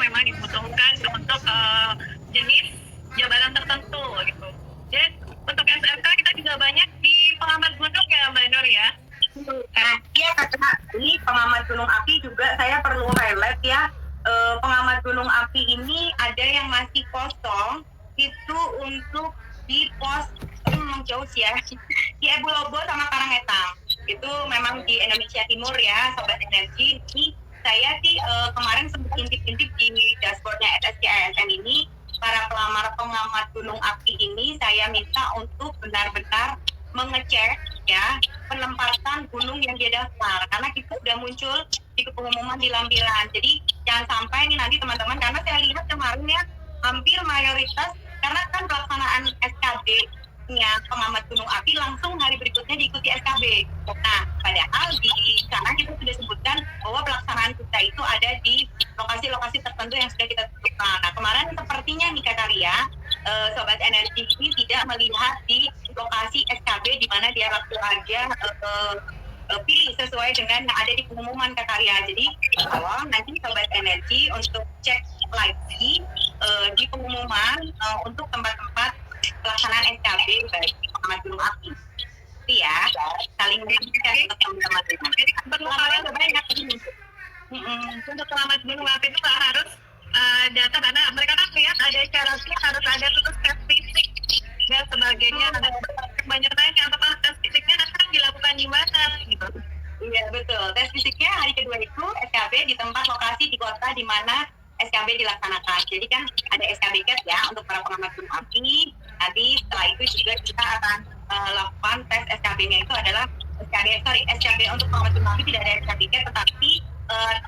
memang dibutuhkan untuk jenis jabatan tertentu gitu. Dan untuk SMK kita juga banyak di pengamat gunung ya Mbak Nur ya. Nah, iya Kak, ini pengamat gunung api juga saya perlu highlight ya. Pengamat gunung api ini ada yang masih kosong itu untuk di pos memang jauh sih ya di Ebu Lobo sama Karangetang. Itu memang di Indonesia Timur ya Sobat Energi. Ini saya sih kemarin sempat intip-intip di dashboardnya SSC ASN ini. Para pelamar pengamat gunung api ini saya minta untuk benar-benar mengecek ya penempatan gunung yang dia daftar, karena itu sudah muncul di pengumuman di lampiran. Jadi jangan sampai ini nanti teman-teman, karena saya lihat kemarin ya hampir mayoritas, karena kan pelaksanaan SKB-nya pengamat gunung api langsung hari berikutnya diikuti SKB. Nah, padahal di sana kita sudah sebutkan bahwa pelaksanaan kita itu ada di lokasi-lokasi tertentu yang sudah kita tentukan. Nah, kemarin sepertinya nih Kak Karya, Sobat Energi ini tidak melihat di lokasi SKB di mana dia langsung aja pilih sesuai dengan yang ada di pengumuman Kak Karya. Jadi tolong nanti Sobat Energi untuk cek lagi di pengumuman untuk tempat-tempat pelaksanaan SKB bagi pengamat gunung api. Itu ya, saling mengingatkan untuk teman-teman. Jadi perlu kalian banyak untuk pengamat gunung api itu nggak harus data, karena mereka kan lihat ada syaratnya harus ada terus tes fisik dan sebagainya. Ada banyak tanya apakah tes fisiknya akan dilakukan di mana gitu. Iya betul, tes fisiknya hari kedua itu SKB di tempat lokasi di kota di mana SKB dilaksanakan. Jadi kan ada SKB CAT ya untuk para pengamat gunung api. Nanti setelah itu juga kita akan lakukan tes SKB-nya itu adalah SKB untuk pengamat gunung api tidak ada SKB CAT, tetapi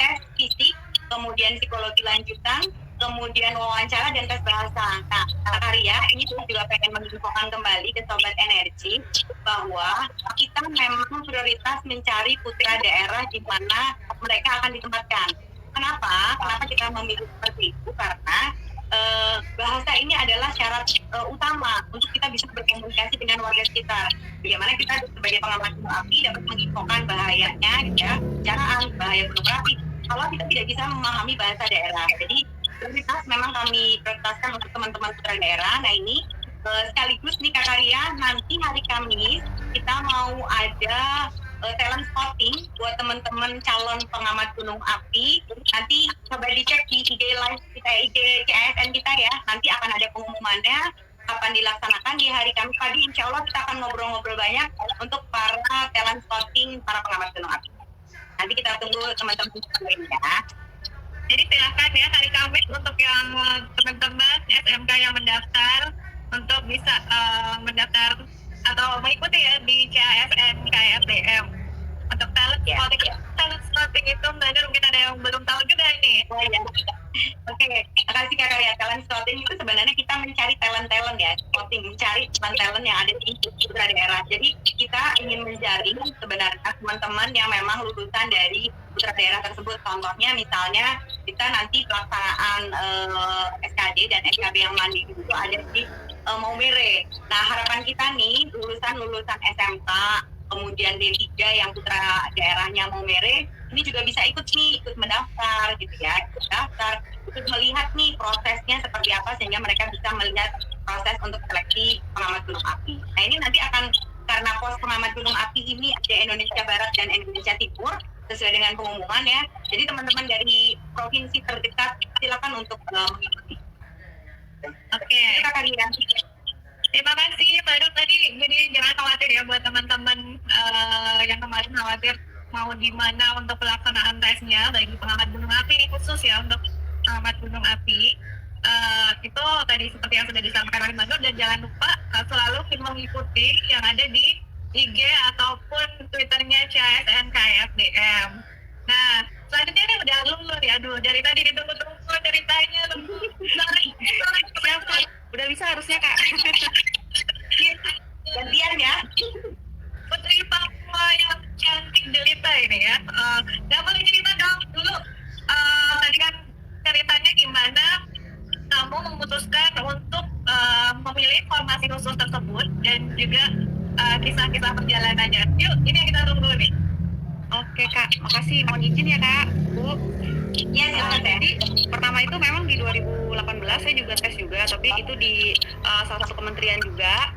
tes fisik, kemudian psikologi lanjutan, kemudian wawancara dan tes bahasa. Nah, Kak Karya, ini juga pengen menginfokan kembali ke Sobat Energi bahwa kita memang prioritas mencari putra daerah di mana mereka akan ditempatkan. Kenapa? Kenapa kita memilih seperti itu? Karena bahasa ini adalah syarat utama untuk kita bisa berkomunikasi dengan warga sekitar. Bagaimana kita sebagai pengamat gunung api dapat menginfokan bahayanya, ya, bencana, bahaya gunung api, kalau kita tidak bisa memahami bahasa daerah. Jadi prioritas memang kami prioritaskan untuk teman-teman putra daerah. Nah ini sekaligus nih Kak Karya, nanti hari Kamis kita mau ada talent spotting buat teman-teman calon pengamat gunung api. Nanti coba dicek di IG live kita, IG CASN kita ya. Nanti akan ada pengumumannya kapan dilaksanakan di hari Kamis pagi. Insya Allah kita akan ngobrol-ngobrol banyak untuk para talent spotting para pengamat gunung api. Nanti kita tunggu teman-teman ya. Jadi silakan ya hari Kamis untuk yang teman-teman SMK yang mendaftar untuk bisa mendaftar atau mengikuti ya di CASN KSDM untuk talent scouting. Talent scouting itu benar mungkin ada yang belum tahu juga ini. Oh ya. Oke, terima kasih Kak Karya. Talent scouting itu sebenarnya kita mencari talent ya, scouting, mencari talent yang ada di putra daerah. Jadi kita ingin menjaring sebenarnya teman-teman yang memang lulusan dari putra daerah tersebut. Contohnya misalnya kita nanti pelaksanaan SKD dan SKB yang mandiri itu ada di Maumere. Nah harapan kita nih lulusan SMK kemudian D3 yang putra daerahnya Maumere ini juga bisa ikut mendaftar gitu ya, ikut melihat nih prosesnya seperti apa sehingga mereka bisa melihat proses untuk seleksi pengamat gunung api. Nah ini nanti akan, karena pos pengamat gunung api ini ada Indonesia Barat dan Indonesia Timur sesuai dengan pengumuman ya. Jadi teman-teman dari provinsi terdekat silakan untuk mengikuti. Oke. Terima kasih Mbak Nur tadi. Jadi jangan khawatir ya buat teman-teman yang kemarin khawatir mau di mana untuk pelaksanaan tesnya bagi pengamat gunung api ini khusus ya untuk pengamat gunung api. Itu tadi seperti yang sudah disampaikan oleh Mbak Nur, dan jangan lupa selalu mengikuti yang ada di IG ataupun Twitternya CASN KSDM. Nah, selanjutnya ini udah lulus ya, aduh dari tadi ditunggu-tunggu ceritanya. Siapa? Udah bisa harusnya Kak. Gantian ya. Putri Papua yang cantik jelita ini ya. Gak boleh cerita dong dulu. Tadi kan ceritanya gimana kamu memutuskan untuk memilih formasi khusus tersebut dan juga kisah-kisah perjalanannya. Yuk, ini yang kita tunggu nih. Oke Kak, makasih. Mohon izin ya Kak, Bu. Iya, silakan. Jadi pertama itu memang saya juga tes juga, tapi itu di salah satu kementerian juga,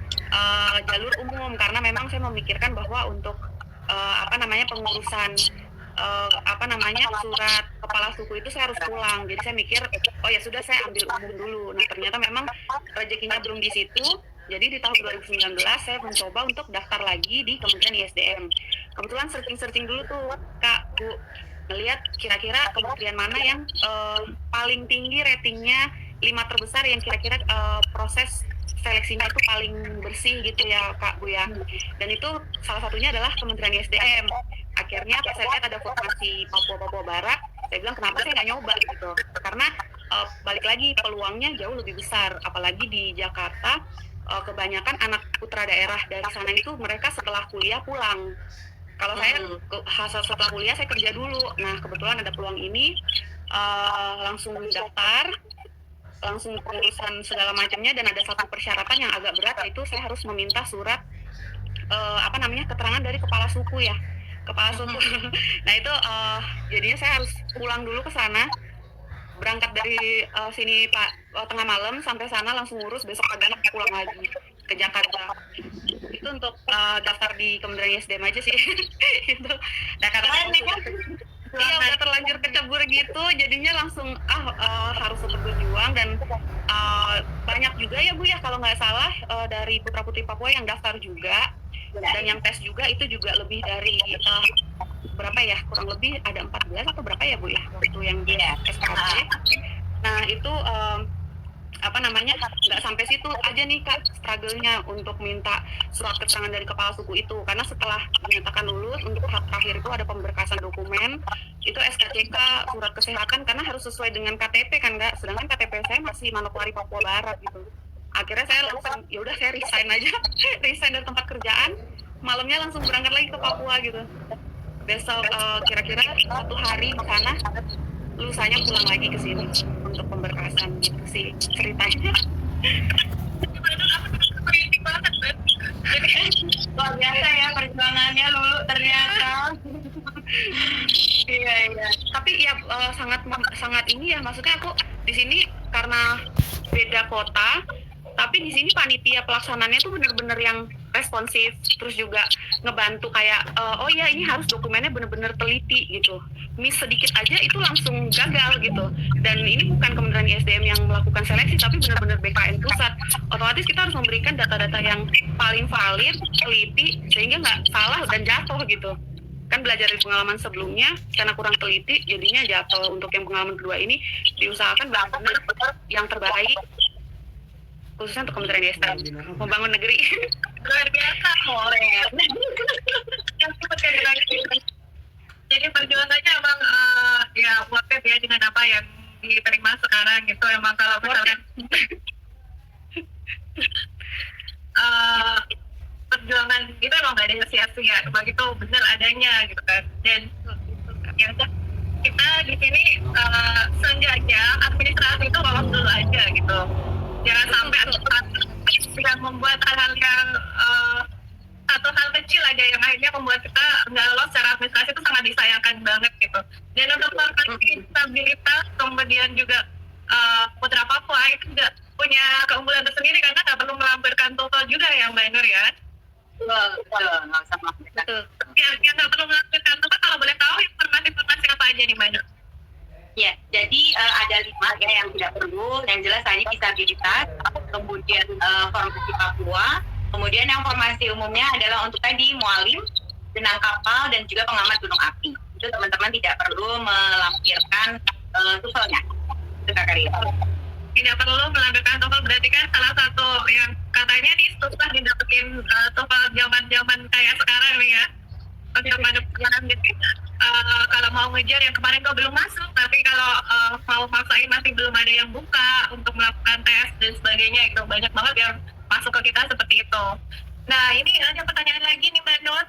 jalur umum, karena memang saya memikirkan bahwa untuk pengurusan surat kepala suku itu saya harus pulang. Jadi saya mikir, oh ya sudah, saya ambil umum dulu. Nah ternyata memang rezekinya belum di situ. Jadi di tahun 2019 saya mencoba untuk daftar lagi di Kementerian ISDM. Kebetulan searching dulu tuh Kak, Bu, ngelihat kira-kira kementerian mana yang paling tinggi ratingnya, 5 terbesar yang kira-kira proses seleksinya itu paling bersih gitu ya Kak, Bu ya. Dan itu salah satunya adalah Kementerian ISDM. Akhirnya pas saya lihat ada formasi Papua Barat, saya bilang kenapa saya nggak nyoba gitu. Karena balik lagi peluangnya jauh lebih besar, apalagi di Jakarta. Kebanyakan anak putra daerah dari sana itu mereka setelah kuliah pulang. Kalau saya setelah kuliah saya kerja dulu. Nah kebetulan ada peluang ini, langsung daftar, langsung pengurusan segala macamnya, dan ada satu persyaratan yang agak berat, yaitu saya harus meminta surat keterangan dari kepala suku ya, kepala suku. Nah itu jadinya saya harus pulang dulu ke sana, berangkat dari sini tengah malam sampai sana langsung ngurus, besok pagi pulang lagi ke Jakarta. Itu untuk daftar di Kementerian ISDM aja sih. Itu. Nah karena udah terlanjur kecebur gitu, jadinya langsung harus tetap berjuang. Dan banyak juga ya Bu ya, kalau nggak salah dari putra-putri Papua yang daftar juga, dan yang tes juga itu juga lebih dari berapa ya, kurang lebih ada 14 atau berapa ya Bu ya waktu yang di SKB. Nah itu nggak sampai situ aja nih Kak struggle-nya untuk minta surat keterangan dari kepala suku itu, karena setelah dinyatakan lulus, untuk tahap terakhir itu ada pemberkasan dokumen, itu SKCK, surat kesehatan, karena harus sesuai dengan KTP kan Kak, sedangkan KTP saya masih Manokwari Papua Barat gitu. Akhirnya saya langsung ya udah saya resign aja resign dari tempat kerjaan, malamnya langsung berangkat lagi ke Papua gitu. Besok kira-kira 1 hari di sana, lusanya pulang lagi ke sini untuk pemberkasan gitu sih ceritanya. Luar biasa ya perjuangannya Lulu ternyata. Iya. Tapi ya sangat ini ya, maksudnya aku di sini karena beda kota, tapi di sini panitia pelaksananya tuh bener-bener yang responsif, terus juga ngebantu kayak oh ya ini harus dokumennya bener-bener teliti gitu, miss sedikit aja itu langsung gagal gitu. Dan ini bukan Kementerian ISDM yang melakukan seleksi, tapi bener-bener BKN pusat. Otomatis kita harus memberikan data-data yang paling valid, teliti, sehingga nggak salah dan jatuh gitu. Kan belajar dari pengalaman sebelumnya, karena kurang teliti jadinya jatuh. Untuk yang pengalaman kedua ini diusahakan benar-benar yang terbaik, khususnya untuk Kementerian ISDM membangun negeri. Luar biasa, Molen. Jadi perjuangannya emang ya worth it ya dengan apa yang diterima sekarang gitu. Emang kalau misalnya perjuangan itu emang gak ada yang sia-sia, begitu benar adanya gitu kan. Dan ya udah, kita di sini seenggaknya administrasi itu lolos dulu aja gitu. Jangan sampai yang membuat hal-hal yang satu hal kecil aja yang akhirnya membuat kita nggak lolos secara administrasi itu sangat disayangkan banget gitu. Dan untuk formasi stabilitas, kemudian juga putra Papua itu juga punya keunggulan tersendiri karena nggak perlu melampirkan TOEFL juga ya Mbak Nur ya. Betul, nggak usah melampirkan. Yang nggak perlu melampirkan TOEFL, kalau boleh tahu informasi apa aja nih Mbak Nur? Ya, jadi ada 5 ya yang tidak perlu. Yang jelas tadi disabilitas, kemudian formasi Papua, kemudian yang formasi umumnya adalah untuk tadi mualim, benang kapal, dan juga pengamat gunung api. Itu teman-teman tidak perlu melampirkan TOEFL-nya. Itu Kak Karia. Tidak perlu melampirkan TOEFL, berarti kan salah satu yang katanya susah didapetin TOEFL zaman kayak sekarang nih ya. Pada gitu. Kalau mau ngejar yang kemarin kok belum masuk, tapi kalau mau maksain masih belum ada yang buka untuk melakukan tes dan sebagainya, itu banyak banget yang masuk ke kita seperti itu. Nah ini ada pertanyaan lagi nih Mbak Nur,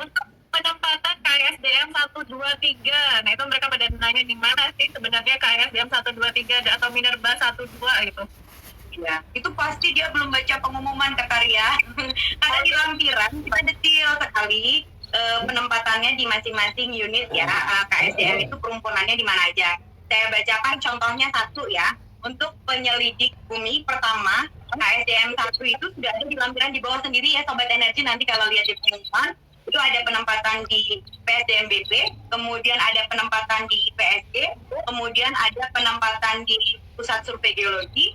untuk penempatan KSDM 123, nah itu mereka pada nanya di mana sih sebenarnya KSDM 123 atau Minerba 12 gitu. Ya, itu pasti dia belum baca pengumuman Kak Karia. Karena di lampiran kita detail sekali penempatannya di masing-masing unit ya. KSDM itu perumpunannya di mana aja. Saya bacakan contohnya satu ya. untuk penyelidik bumi pertama KSDM 1 itu sudah ada di lampiran di bawah sendiri ya Sobat Energi. Nanti kalau lihat di pengumuman itu ada penempatan di PSDMBP, kemudian ada penempatan di PSG, kemudian ada penempatan di Pusat Survei Geologi,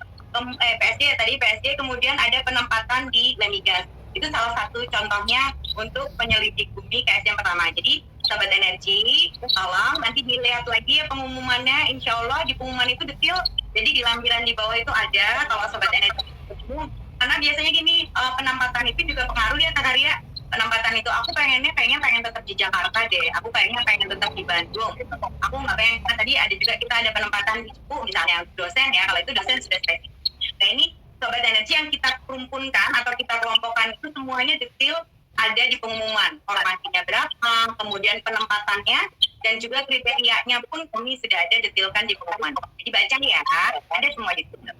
PSG ya tadi PSG, kemudian ada penempatan di Lemigas. Itu salah satu contohnya untuk penyelidik bumi KSDM pertama. Jadi Sobat Energi, tolong nanti dilihat lagi ya pengumumannya. Insya Allah di pengumuman itu detail. Jadi di lampiran di bawah itu ada kalau Sobat Energi. Karena biasanya gini, penempatan itu juga pengaruh ya Kak Arya. Penempatan itu aku pengen tetap di Jakarta deh. Aku pengen tetap di Bandung. Aku nggak pengen, kan tadi ada juga kita ada penempatan di Cepu misalnya dosen ya. Kalau itu dosen sudah spesifik. Nah ini Sobat Energi yang kita kumpulkan atau kita kelompokkan itu semuanya detail ada di pengumuman. Formasinya berapa, kemudian penempatannya, dan juga kriterianya pun kami sudah ada detailkan di pengumuman. Jadi baca ya, ada semua di situ.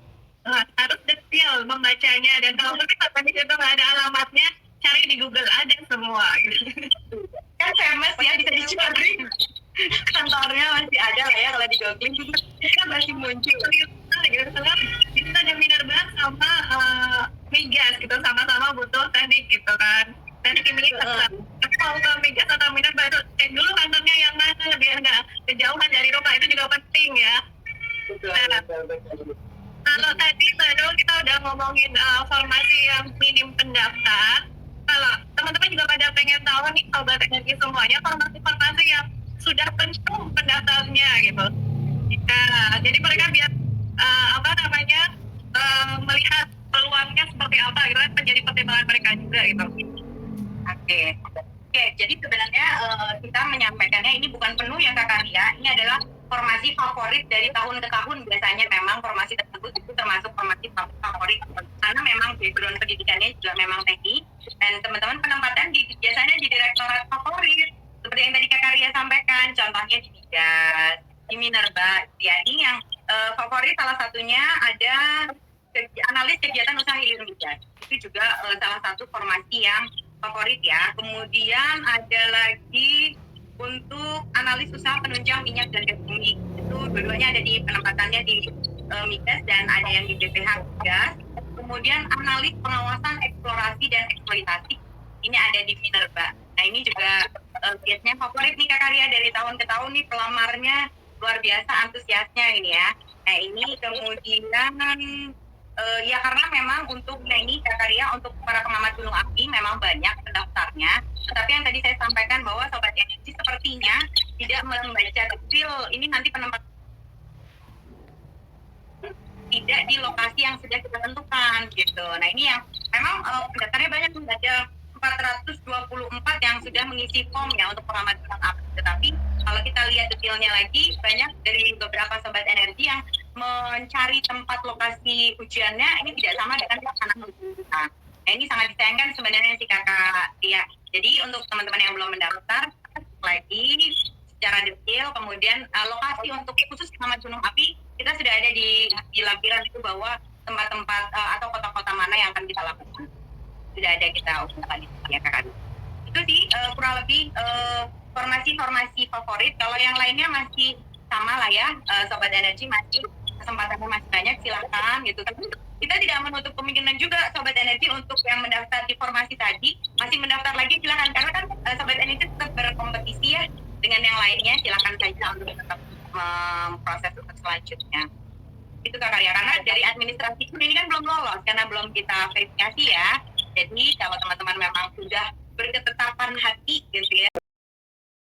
Harus detail membacanya, dan kalau kita tadi itu nggak ada alamatnya, cari di Google ada semua. Kan famous ya, bisa dicari. Kantornya masih ada lah ya kalau di googling kan masih muncul. Kita ada Minerba sama Migas gitu, sama-sama butuh teknik gitu kan. Teknik kimia. Kalau ke Migas atau Minerba itu cek dulu kantornya yang mana biar nggak kejauhan dari rumah, itu juga penting ya. Kalau tadi baru kita udah ngomongin formasi yang minim pendaftar. Kalau teman-teman juga pada pengen tahu nih Sobat Energi semuanya, formasi-formasi yang sudah penuh pendaftarnya gitu. Nah, jadi mereka biar melihat peluangnya seperti apa gitu kan, menjadi pertimbangan mereka juga gitu. Oke, jadi sebenarnya kita menyampaikannya ini bukan penuh ya Kak Arya, ini adalah formasi favorit dari tahun ke tahun. Biasanya memang formasi tersebut itu termasuk formasi favorit karena memang background pendidikannya juga memang teknik, dan teman-teman penempatan biasanya di direktorat favorit seperti yang tadi Kak Arya sampaikan, contohnya di Migas, di Minerba ya. Ini yang favorit salah satunya ada analis kegiatan usaha hilir migas, itu juga salah satu formasi yang favorit ya. Kemudian ada lagi untuk analis usaha penunjang minyak dan gas bumi, itu dua-duanya ada di penempatannya di migas dan ada yang di BPH gas. Kemudian analis pengawasan eksplorasi dan eksploitasi, ini ada di Minerba. Nah ini juga biasanya favorit nih Kak Arya, dari tahun ke tahun nih pelamarnya luar biasa antusiasnya ini ya. Nah ini kemudian ya karena memang untuk ini Kak Arya, untuk para pengamat gunung api memang banyak pendaftarnya. Tetapi yang tadi saya sampaikan bahwa Sobat Energi sepertinya tidak membaca detail ini nanti penempatan tidak di lokasi yang sudah kita tentukan gitu. Nah ini yang memang pendaftarnya banyak, ada 424 yang sudah mengisi form ya untuk pengamat gunung api. Tetapi kalau kita lihat detailnya lagi, banyak dari beberapa Sobat Energi yang mencari tempat lokasi ujiannya ini tidak sama dengan anak kita. Nah ini sangat disayangkan sebenarnya sih Kakak Tia. Jadi untuk teman-teman yang belum mendaftar lagi secara detail, kemudian lokasi untuk khusus pengamat gunung api kita sudah ada di lampiran itu bahwa tempat-tempat atau kota-kota mana yang akan kita lakukan. Sudah ada kita usahakan ya Kakak. Itu sih kurang lebih formasi-formasi favorit. Kalau yang lainnya masih sama lah ya, Sobat Energi masih kesempatannya masih banyak, silakan gitu. Tapi kita tidak menutup kemungkinan juga Sobat Energi untuk yang mendaftar di formasi tadi masih mendaftar lagi, silakan, karena kan Sobat Energi tetap berkompetisi ya dengan yang lainnya. Silakan saja untuk tetap proses selanjutnya. Itu Kak Arya, karena dari administrasi ini kan belum lolos karena belum kita verifikasi ya. Jadi kalau teman-teman memang sudah berketetapan hati